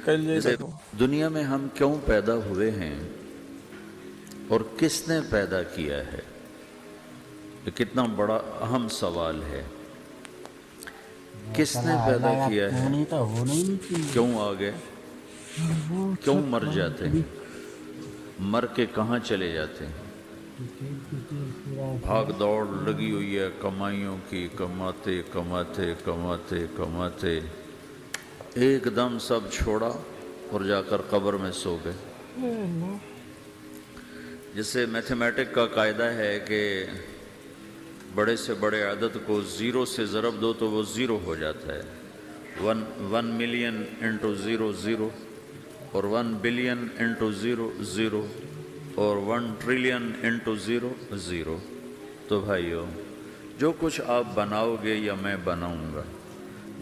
جیسے دنیا میں ہم کیوں پیدا ہوئے ہیں اور کس نے پیدا کیا ہے، یہ کتنا بڑا اہم سوال ہے۔ کس نے پیدا کیا ہے، کیوں آ گئے، کیوں مر جاتے ہیں، مر کے کہاں چلے جاتے ہیں۔ بھاگ دوڑ لگی ہوئی ہے کمائیوں کی، کماتے کماتے کماتے کماتے ایک دم سب چھوڑا اور جا کر قبر میں سو گئے۔ جسے میتھمیٹک کا قاعدہ ہے کہ بڑے سے بڑے عدد کو زیرو سے ضرب دو تو وہ زیرو ہو جاتا ہے۔ 1 ملین انٹو زیرو زیرو، اور 1 بلین انٹو زیرو زیرو، اور 1 ٹریلین انٹو زیرو زیرو۔ تو بھائیو، جو کچھ آپ بناؤ گے یا میں بناؤں گا،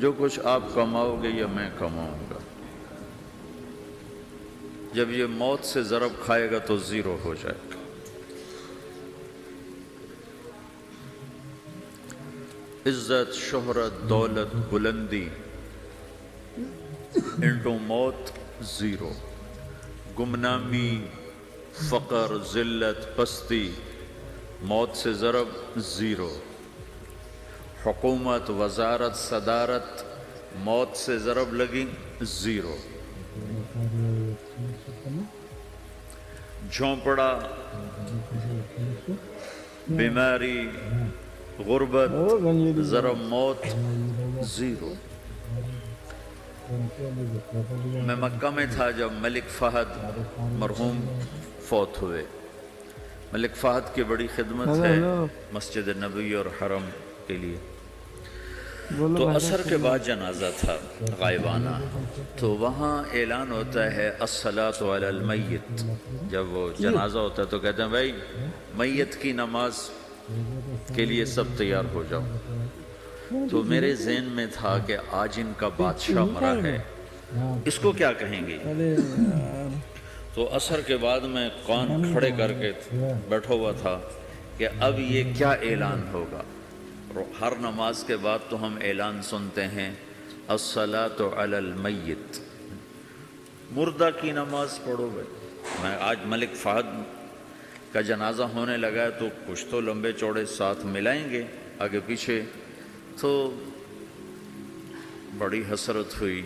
جو کچھ آپ کماؤ گے یا میں کماؤں گا، جب یہ موت سے ضرب کھائے گا تو زیرو ہو جائے گا۔ عزت، شہرت، دولت، بلندی انٹو موت زیرو، گمنامی، فقر، ذلت، پستی، موت سے ضرب زیرو، حکومت، وزارت، صدارت، موت سے ضرب لگی زیرو، جھونپڑا، بیماری، غربت، ضرب موت زیرو۔ میں مکہ میں تھا جب ملک فہد مرحوم فوت ہوئے۔ ملک فہد کی بڑی خدمت ہے مسجد نبوی اور حرم کے لیے۔ تو عصر کے بعد جنازہ تھا غائبانہ، تو وہاں اعلان ہوتا ہے الصلاۃ علی المیت۔ جب وہ جنازہ ہوتا ہے تو کہتے ہیں بھائی میت کی نماز کے لیے سب تیار ہو جاؤ۔ تو میرے ذہن میں تھا کہ آج ان کا بادشاہ مرا ہے، اس کو کیا کہیں گے۔ تو عصر کے بعد میں کان کھڑے کر کے بیٹھا ہوا تھا کہ اب یہ کیا اعلان ہوگا۔ ہر نماز کے بعد تو ہم اعلان سنتے ہیں الصلاۃ علی المیت، مردہ کی نماز پڑھو گے۔ میں آج ملک فہد کا جنازہ ہونے لگا ہے تو کچھ تو لمبے چوڑے ساتھ ملائیں گے آگے پیچھے، تو بڑی حسرت ہوئی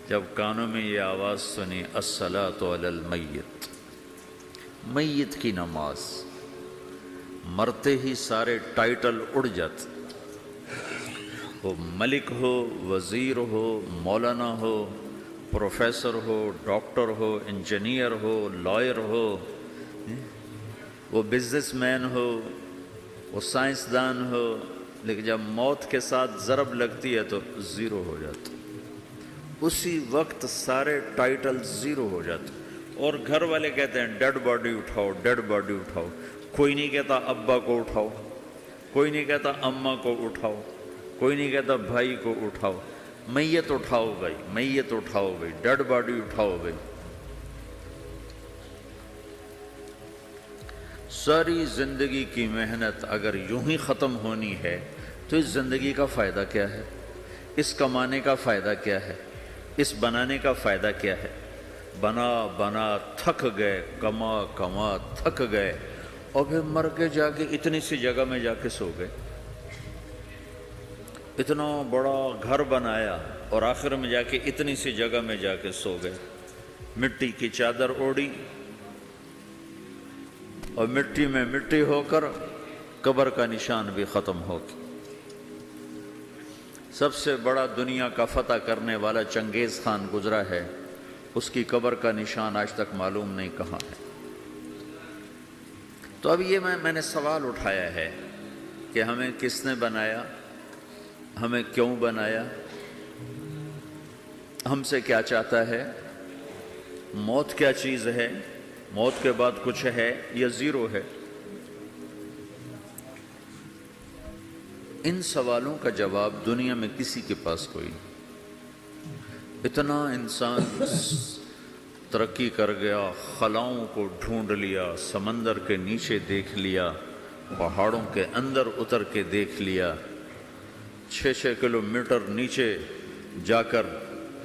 جب کانوں میں یہ آواز سنی الصلاۃ علی المیت، میت کی نماز۔ مرتے ہی سارے ٹائٹل اڑ جاتے، وہ ملک ہو، وزیر ہو، مولانا ہو، پروفیسر ہو، ڈاکٹر ہو، انجینئر ہو، لائر ہو، وہ بزنس مین ہو، وہ سائنسدان ہو، لیکن جب موت کے ساتھ ضرب لگتی ہے تو زیرو ہو جاتا، اسی وقت سارے ٹائٹل زیرو ہو جاتے۔ اور گھر والے کہتے ہیں ڈیڈ باڈی اٹھاؤ، ڈیڈ باڈی اٹھاؤ۔ کوئی نہیں کہتا ابا کو اٹھاؤ، کوئی نہیں کہتا اماں کو اٹھاؤ، کوئی نہیں کہتا بھائی کو اٹھاؤ، میت اٹھاؤ بھائی، میت اٹھاؤ بھائی، ڈیڈ باڈی اٹھاؤ بھائی۔ ساری زندگی کی محنت اگر یوں ہی ختم ہونی ہے تو اس زندگی کا فائدہ کیا ہے، اس کمانے کا فائدہ کیا ہے، اس بنانے کا فائدہ کیا ہے۔ بنا بنا تھک گئے، کما کما تھک گئے، اور پھر مر کے جا کے اتنی سی جگہ میں جا کے سو گئے۔ اتنا بڑا گھر بنایا اور آخر میں جا کے اتنی سی جگہ میں جا کے سو گئے۔ مٹی کی چادر اوڑھی اور مٹی میں مٹی ہو کر قبر کا نشان بھی ختم ہو گیا۔ سب سے بڑا دنیا کا فتح کرنے والا چنگیز خان گزرا ہے، اس کی قبر کا نشان آج تک معلوم نہیں کہاں ہے۔ تو اب یہ میں نے سوال اٹھایا ہے کہ ہمیں کس نے بنایا، ہمیں کیوں بنایا، ہم سے کیا چاہتا ہے، موت کیا چیز ہے، موت کے بعد کچھ ہے یا زیرو ہے۔ ان سوالوں کا جواب دنیا میں کسی کے پاس کوئی نہیں۔ اتنا انسان ترقی کر گیا، خلاؤں کو ڈھونڈ لیا، سمندر کے نیچے دیکھ لیا، پہاڑوں کے اندر اتر کے دیکھ لیا، 6 کلومیٹر نیچے جا کر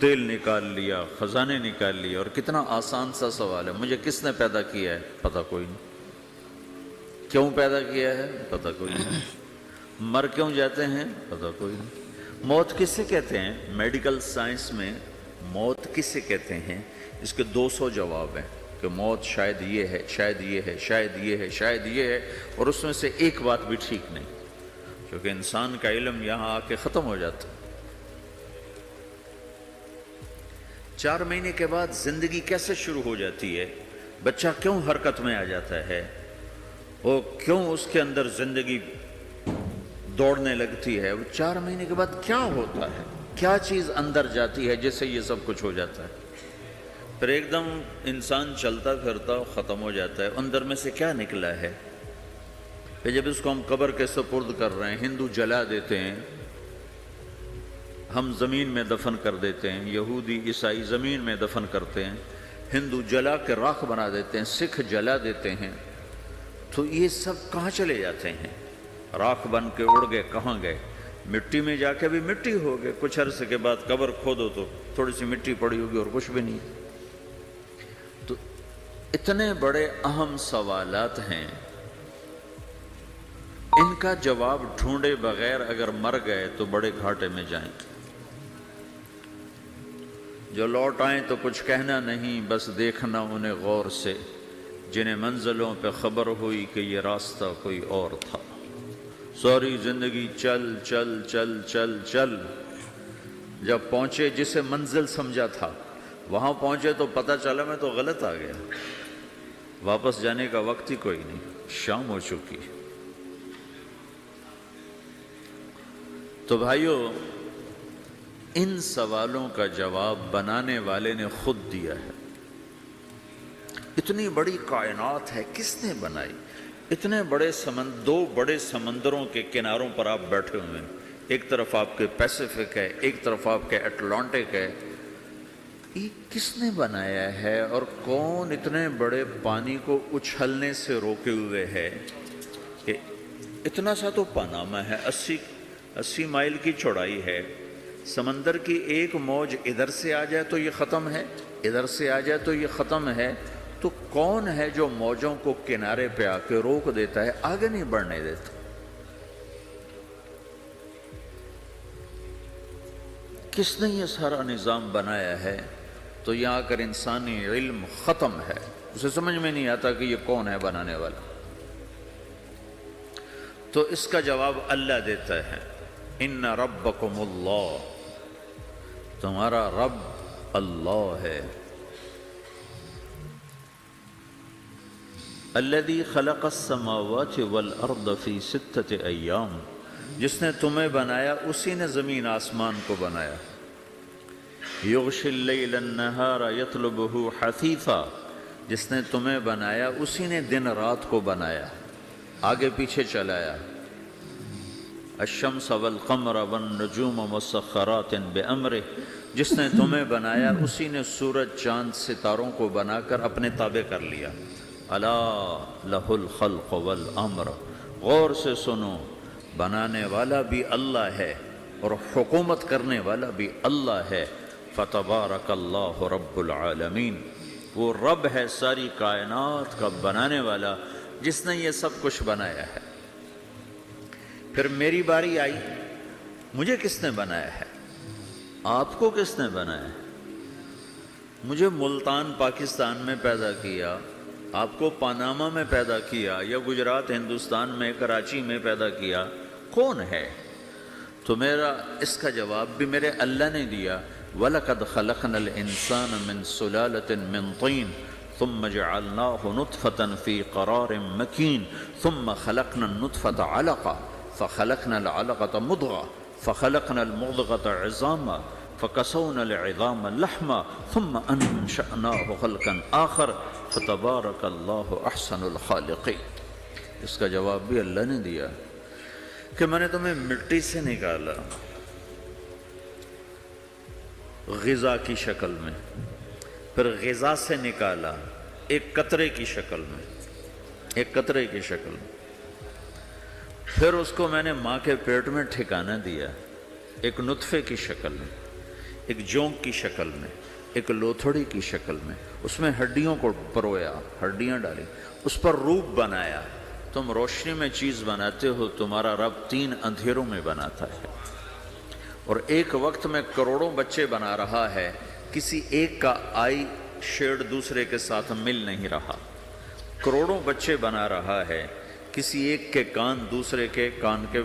تیل نکال لیا، خزانے نکال لیے، اور کتنا آسان سا سوال ہے، مجھے کس نے پیدا کیا ہے؟ پتہ کوئی نہیں۔ کیوں پیدا کیا ہے؟ پتہ کوئی نہیں۔ مر کیوں جاتے ہیں؟ پتہ کوئی نہیں۔ موت کسے کہتے ہیں؟ میڈیکل سائنس میں موت کسے کہتے ہیں؟ اس کے 200 جواب ہیں کہ موت شاید یہ ہے، شاید یہ ہے، شاید یہ ہے، شاید یہ ہے، اور اس میں سے ایک بات بھی ٹھیک نہیں، کیونکہ انسان کا علم یہاں آ کے ختم ہو جاتا ہے۔ 4 مہینے کے بعد زندگی کیسے شروع ہو جاتی ہے؟ بچہ کیوں حرکت میں آ جاتا ہے؟ وہ کیوں اس کے اندر زندگی دوڑنے لگتی ہے؟ وہ 4 مہینے کے بعد کیا ہوتا ہے؟ کیا چیز اندر جاتی ہے جس سے یہ سب کچھ ہو جاتا ہے؟ پھر ایک دم انسان چلتا پھرتا ختم ہو جاتا ہے، اندر میں سے کیا نکلا ہے؟ پھر جب اس کو ہم قبر کے سپرد کر رہے ہیں، ہندو جلا دیتے ہیں، ہم زمین میں دفن کر دیتے ہیں، یہودی عیسائی زمین میں دفن کرتے ہیں، ہندو جلا کے راکھ بنا دیتے ہیں، سکھ جلا دیتے ہیں، تو یہ سب کہاں چلے جاتے ہیں؟ راکھ بن کے اڑ گئے، کہاں گئے؟ مٹی میں جا کے بھی مٹی ہو گئے، کچھ عرصے کے بعد قبر کھودو تو تھوڑی سی مٹی پڑی ہوگی اور کچھ بھی نہیں۔ تو اتنے بڑے اہم سوالات ہیں، ان کا جواب ڈھونڈے بغیر اگر مر گئے تو بڑے گھاٹے میں جائیں گے۔ جو لوٹ آئیں تو کچھ کہنا نہیں، بس دیکھنا انہیں غور سے، جنہیں منزلوں پہ خبر ہوئی کہ یہ راستہ کوئی اور تھا۔ ساری زندگی چل چل چل چل چل، جب پہنچے جسے منزل سمجھا تھا وہاں پہنچے تو پتہ چلا میں تو غلط آ گیا، واپس جانے کا وقت ہی کوئی نہیں، شام ہو چکی۔ تو بھائیو، ان سوالوں کا جواب بنانے والے نے خود دیا ہے۔ اتنی بڑی کائنات ہے، کس نے بنائی؟ اتنے بڑے دو بڑے سمندروں کے کناروں پر آپ بیٹھے ہوئے ہیں، ایک طرف آپ کے پیسیفک ہے، ایک طرف آپ کے اٹلانٹک ہے، یہ کس نے بنایا ہے؟ اور کون اتنے بڑے پانی کو اچھلنے سے روکے ہوئے ہے کہ اتنا سا تو پاناما ہے، 80 مائل کی چوڑائی ہے، سمندر کی ایک موج ادھر سے آ جائے تو یہ ختم ہے، ادھر سے آ جائے تو یہ ختم ہے، تو کون ہے جو موجوں کو کنارے پہ آ کے روک دیتا ہے، آگے نہیں بڑھنے دیتا؟ کس نے یہ سارا نظام بنایا ہے؟ تو یہاں آ کر انسانی علم ختم ہے، اسے سمجھ میں نہیں آتا کہ یہ کون ہے بنانے والا۔ تو اس کا جواب اللہ دیتا ہے، ان ربکم اللہ، تمہارا رب اللہ ہے، الذی خلق السماوات والارض فی 6 ایام، جس نے تمہیں بنایا اسی نے زمین آسمان کو بنایا، یغشی اللیل النہار یطلبہ حثیثا، جس نے تمہیں بنایا اسی نے دن رات کو بنایا، آگے پیچھے چلایا، الشمس والقمر والنجوم مسخرات بامرہ، جس نے تمہیں بنایا اسی نے سورج چاند ستاروں کو بنا کر اپنے تابع کر لیا، الا لہ الخلق والامر، غور سے سنو، بنانے والا بھی اللہ ہے اور حکومت کرنے والا بھی اللہ ہے، فتبارک اللہ رب العالمین، وہ رب ہے ساری کائنات کا بنانے والا، جس نے یہ سب کچھ بنایا ہے۔ پھر میری باری آئی، مجھے کس نے بنایا ہے؟ آپ کو کس نے بنایا ہے؟ مجھے ملتان پاکستان میں پیدا کیا، آپ کو پاناما میں پیدا کیا، یا گجرات ہندوستان میں کراچی میں پیدا کیا، کون ہے؟ تو میرا اس کا جواب بھی میرے اللہ نے دیا، وَلَقَدْ خَلَقْنَا الْإِنسَانَ مِنْ سُلَالَةٍ مِّن طِينٍ ثُمَّ جَعَلْنَاهُ نُطْفَةً فِي قَرَارٍ مَّكِينٍ ثُمَّ خَلَقْنَا النُّطْفَةَ عَلَقَةً فخلقنا العلقة مضغة فخلقنا المضغة عظاما فكسونا العظام لحما ثم أنشأناه خلقا آخر فتبارك الله أحسن الخالقين۔ اس کا جواب بھی اللہ نے دیا کہ میں نے تمہیں مٹی سے نکالا غذا کی شکل میں، پھر غذا سے نکالا ایک قطرے کی شکل میں، ایک قطرے کی شکل میں، پھر اس کو میں نے ماں کے پیٹ میں ٹھکانہ دیا ایک نطفے کی شکل میں، ایک جونک کی شکل میں، ایک لوتھڑی کی شکل میں، اس میں ہڈیوں کو پرویا، ہڈیاں ڈالی، اس پر روپ بنایا۔ تم روشنی میں چیز بناتے ہو، تمہارا رب 3 اندھیروں میں بناتا ہے، اور ایک وقت میں کروڑوں بچے بنا رہا ہے، کسی ایک کا آئی شیڈ دوسرے کے ساتھ مل نہیں رہا، کروڑوں بچے بنا رہا ہے، کسی ایک کے کان دوسرے کے کان کے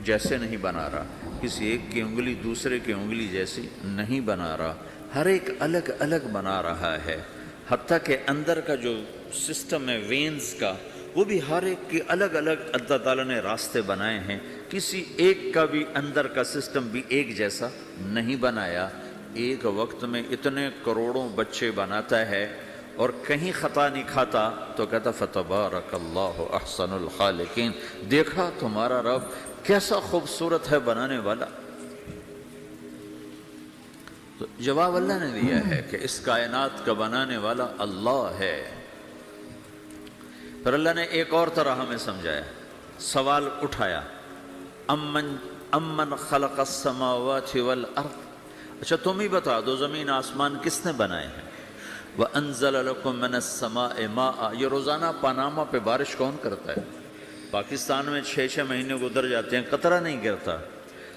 جیسے نہیں بنا رہا، کسی ایک کی انگلی دوسرے کی انگلی جیسی نہیں بنا رہا، ہر ایک الگ الگ بنا رہا ہے، حتیٰ کہ اندر کا جو سسٹم ہے وینز کا، وہ بھی ہر ایک کی الگ الگ اللہ تعالیٰ نے راستے بنائے ہیں، کسی ایک کا بھی اندر کا سسٹم بھی ایک جیسا نہیں بنایا۔ ایک وقت میں اتنے کروڑوں بچے بناتا ہے اور کہیں خطا نہیں کھاتا، تو کہتا فتبارک اللہ احسن الخالقین، دیکھا تمہارا رب کیسا خوبصورت ہے بنانے والا۔ تو جواب اللہ نے دیا ہے کہ اس کائنات کا بنانے والا اللہ ہے۔ پھر اللہ نے ایک اور طرح ہمیں سمجھایا، سوال اٹھایا، امن خلق السماوات والارض، اچھا تم ہی بتا دو زمین آسمان کس نے بنائے ہیں؟ وَأَنزَلَ لَكُم مِّنَ السَّمَاءِ مَاءً، یہ روزانہ پاناما پہ بارش کون کرتا ہے؟ پاکستان میں 6 مہینے گزر جاتے ہیں، قطرہ نہیں گرتا،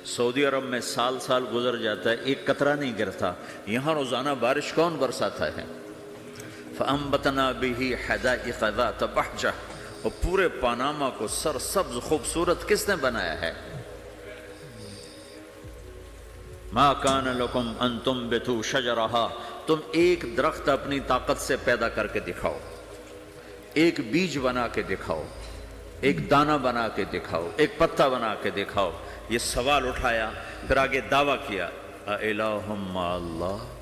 سعودی عرب میں سال گزر جاتا ہے، ایک قطرہ نہیں گرتا، یہاں روزانہ بارش کون برساتا ہے؟ فَأَنبَتْنَا بِهِ حَدَائِقَ ذَاتَ بَهْجَةٍ، اور پورے پاناما کو سرسبز خوبصورت کس نے بنایا ہے؟ مَا كَانَ لَكُمْ أَن تُنبِتُوا شَجَرَهَا، تم ایک درخت اپنی طاقت سے پیدا کر کے دکھاؤ، ایک بیج بنا کے دکھاؤ، ایک دانہ بنا کے دکھاؤ، ایک پتا بنا کے دکھاؤ۔ یہ سوال اٹھایا، پھر آگے دعویٰ کیا، اَإِلَٰهٌ مَّعَ اللَّهِ،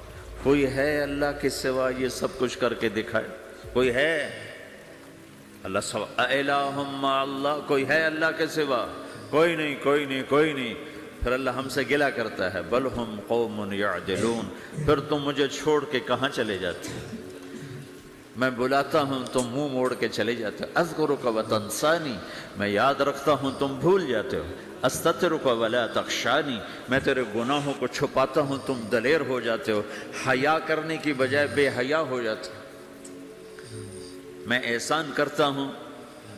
کوئی ہے اللہ کے سوا یہ سب کچھ کر کے دکھائے؟ کوئی ہے؟ اللہ سوال، اَإِلَٰهٌ مَّعَ اللَّهِ، کوئی ہے اللہ کے سوا؟ کوئی نہیں، کوئی نہیں، کوئی نہیں۔ پھر اللہ ہم سے گلہ کرتا ہے، بل ہم قوم یعدلون، پھر تم مجھے چھوڑ کے کہاں چلے جاتے ہیں؟ میں بلاتا ہوں تم منہ موڑ کے چلے جاتے ہو، اذکرک وتنسانی، میں یاد رکھتا ہوں تم بھول جاتے ہو، استترک ولا تخشانی، میں تیرے گناہوں کو چھپاتا ہوں تم دلیر ہو جاتے ہو، حیا کرنے کی بجائے بے حیا ہو جاتے ہو۔ میں احسان کرتا ہوں،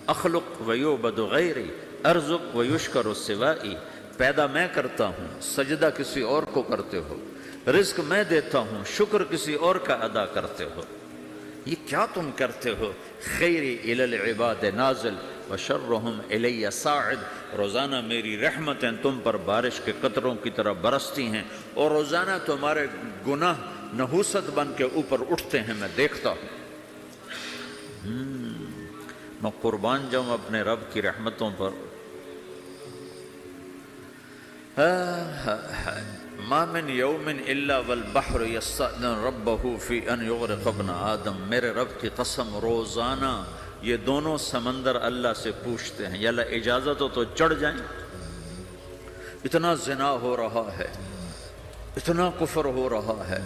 اخلق ویعبد غیری، ارزق ویشکر سوائی، پیدا میں کرتا ہوں، سجدہ کسی اور کو کرتے ہو، رزق میں دیتا ہوں، شکر کسی اور کا ادا کرتے ہو، یہ کیا تم کرتے ہو؟ خیری الی العباد نازل وشرہم الی صاعد، روزانہ میری رحمتیں تم پر بارش کے قطروں کی طرح برستی ہیں، اور روزانہ تمہارے گناہ نحوست بن کے اوپر اٹھتے ہیں، میں دیکھتا ہوں۔ میں قربان جاؤں اپنے رب کی رحمتوں پر۔ ما من یوم الا والبحر یستأذن ربہ فی ان یغرق ابن آدم، میرے رب کی قسم روزانہ یہ دونوں سمندر اللہ سے پوچھتے ہیں، یا اللہ اجازت ہو تو چڑھ جائیں، اتنا زنا ہو رہا ہے، اتنا کفر ہو رہا ہے،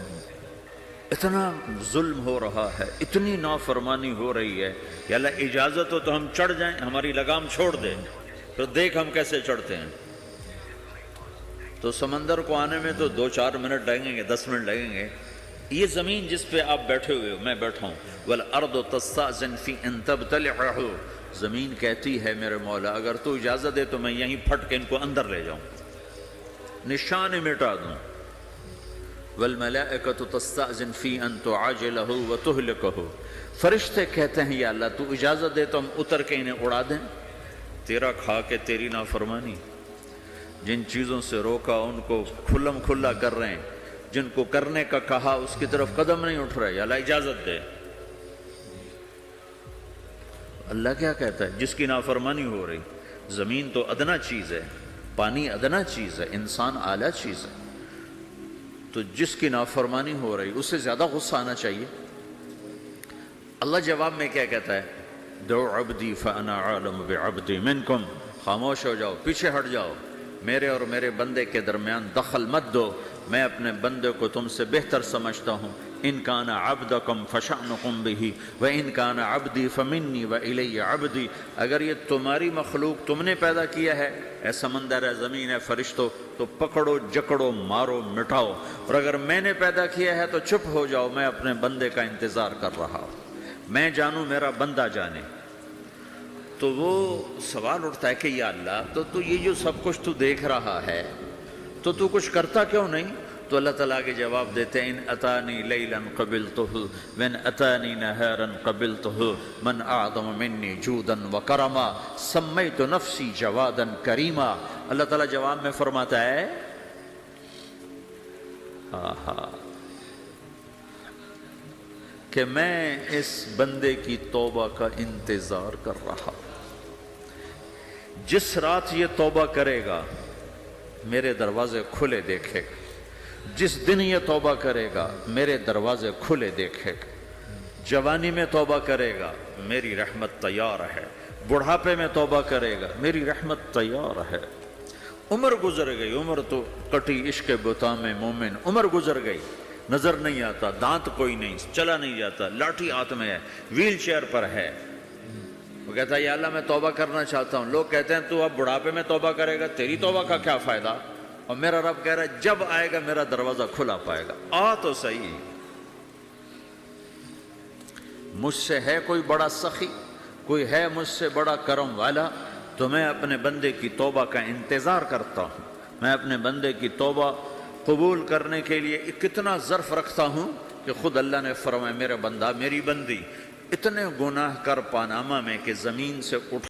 اتنا ظلم ہو رہا ہے، اتنی نافرمانی ہو رہی ہے، یا اللہ اجازت ہو تو ہم چڑھ جائیں، ہماری لگام چھوڑ دیں، تو دیکھ ہم کیسے چڑھتے ہیں۔ تو سمندر کو آنے میں تو 2-4 منٹ لگیں گے، 10 منٹ لگیں گے۔ یہ زمین جس پہ آپ بیٹھے ہوئے ہو، میں بیٹھا ہوں، وَالْأَرْضُ تَسْتَأْذِنُ فِي أَن تَبْتَلِعَهُ، زمین کہتی ہے میرے مولا اگر تو اجازت دے تو میں یہیں پھٹ کے ان کو اندر لے جاؤں، نشان مٹا دوں۔ وَالْمَلَائِكَةُ تَسْتَأْذِنُ فِي أَن تُعَاجِلَهُ وَتُهْلِكَهُ، فرشتے کہتے ہیں یا اللہ تو اجازت دے تو ہم اتر کے انہیں اڑا دیں، تیرا کھا کے تیری نافرمانی، جن چیزوں سے روکا ان کو کھلم کھلا کر رہے ہیں، جن کو کرنے کا کہا اس کی طرف قدم نہیں اٹھ رہے، یا اللہ اجازت دے۔ اللہ کیا کہتا ہے؟ جس کی نافرمانی ہو رہی، زمین تو ادنا چیز ہے، پانی ادنا چیز ہے، انسان اعلیٰ چیز ہے، تو جس کی نافرمانی ہو رہی اسے زیادہ غصہ آنا چاہیے۔ اللہ جواب میں کیا کہتا ہے؟ دعو عبدی فانا عالم بعبدی منکم، خاموش ہو جاؤ، پیچھے ہٹ جاؤ، میرے اور میرے بندے کے درمیان دخل مت دو، میں اپنے بندے کو تم سے بہتر سمجھتا ہوں، ان کان عبدکم فشأنکم بہ وان کان عبدی فمنی والی عبدی، اگر یہ تمہاری مخلوق تم نے پیدا کیا ہے، اے سمندر ہے، زمین ہے، فرشتوں، تو پکڑو جکڑو مارو مٹاؤ، اور اگر میں نے پیدا کیا ہے تو چپ ہو جاؤ، میں اپنے بندے کا انتظار کر رہا ہوں، میں جانوں میرا بندہ جانے۔ تو وہ سوال اٹھتا ہے کہ یا اللہ، تو یہ جو سب کچھ تو دیکھ رہا ہے تو تو کچھ کرتا کیوں نہیں؟ تو اللہ تعالیٰ کے جواب دیتے ہیں ان اتانی لیلا قبلتہ وان اتانی نہارا قبلتہ من اعظم منی جودا وکرما سمیت نفسی جوادا کریما۔ اللہ تعالیٰ جواب میں فرماتا ہے کہ میں اس بندے کی توبہ کا انتظار کر رہا ہوں، جس رات یہ توبہ کرے گا میرے دروازے کھلے دیکھے گا، جس دن یہ توبہ کرے گا میرے دروازے کھلے دیکھے گا، جوانی میں توبہ کرے گا میری رحمت تیار ہے، بڑھاپے میں توبہ کرے گا میری رحمت تیار ہے۔ عمر گزر گئی، عمر تو کٹی عشق بتا میں مومن، عمر گزر گئی، نظر نہیں آتا، دانت کوئی نہیں، چلا نہیں جاتا، لاٹھی ہاتھ میں ہے، ویل چیئر پر ہے۔ وہ کہتا ہے یا اللہ میں توبہ کرنا چاہتا ہوں۔ لوگ کہتے ہیں تو اب بڑھاپے میں توبہ کرے گا، تیری توبہ کا کیا فائدہ؟ اور میرا رب کہہ رہا ہے جب آئے گا میرا دروازہ کھلا پائے گا، آ تو صحیح۔ مجھ سے ہے کوئی بڑا سخی، کوئی ہے مجھ سے بڑا کرم والا، تو میں اپنے بندے کی توبہ کا انتظار کرتا ہوں، میں اپنے بندے کی توبہ قبول کرنے کے لیے کتنا ظرف رکھتا ہوں کہ خود اللہ نے فرمایا میرا بندہ، میری بندی اتنے گناہ کر پانامہ میں کہ زمین سے اٹھ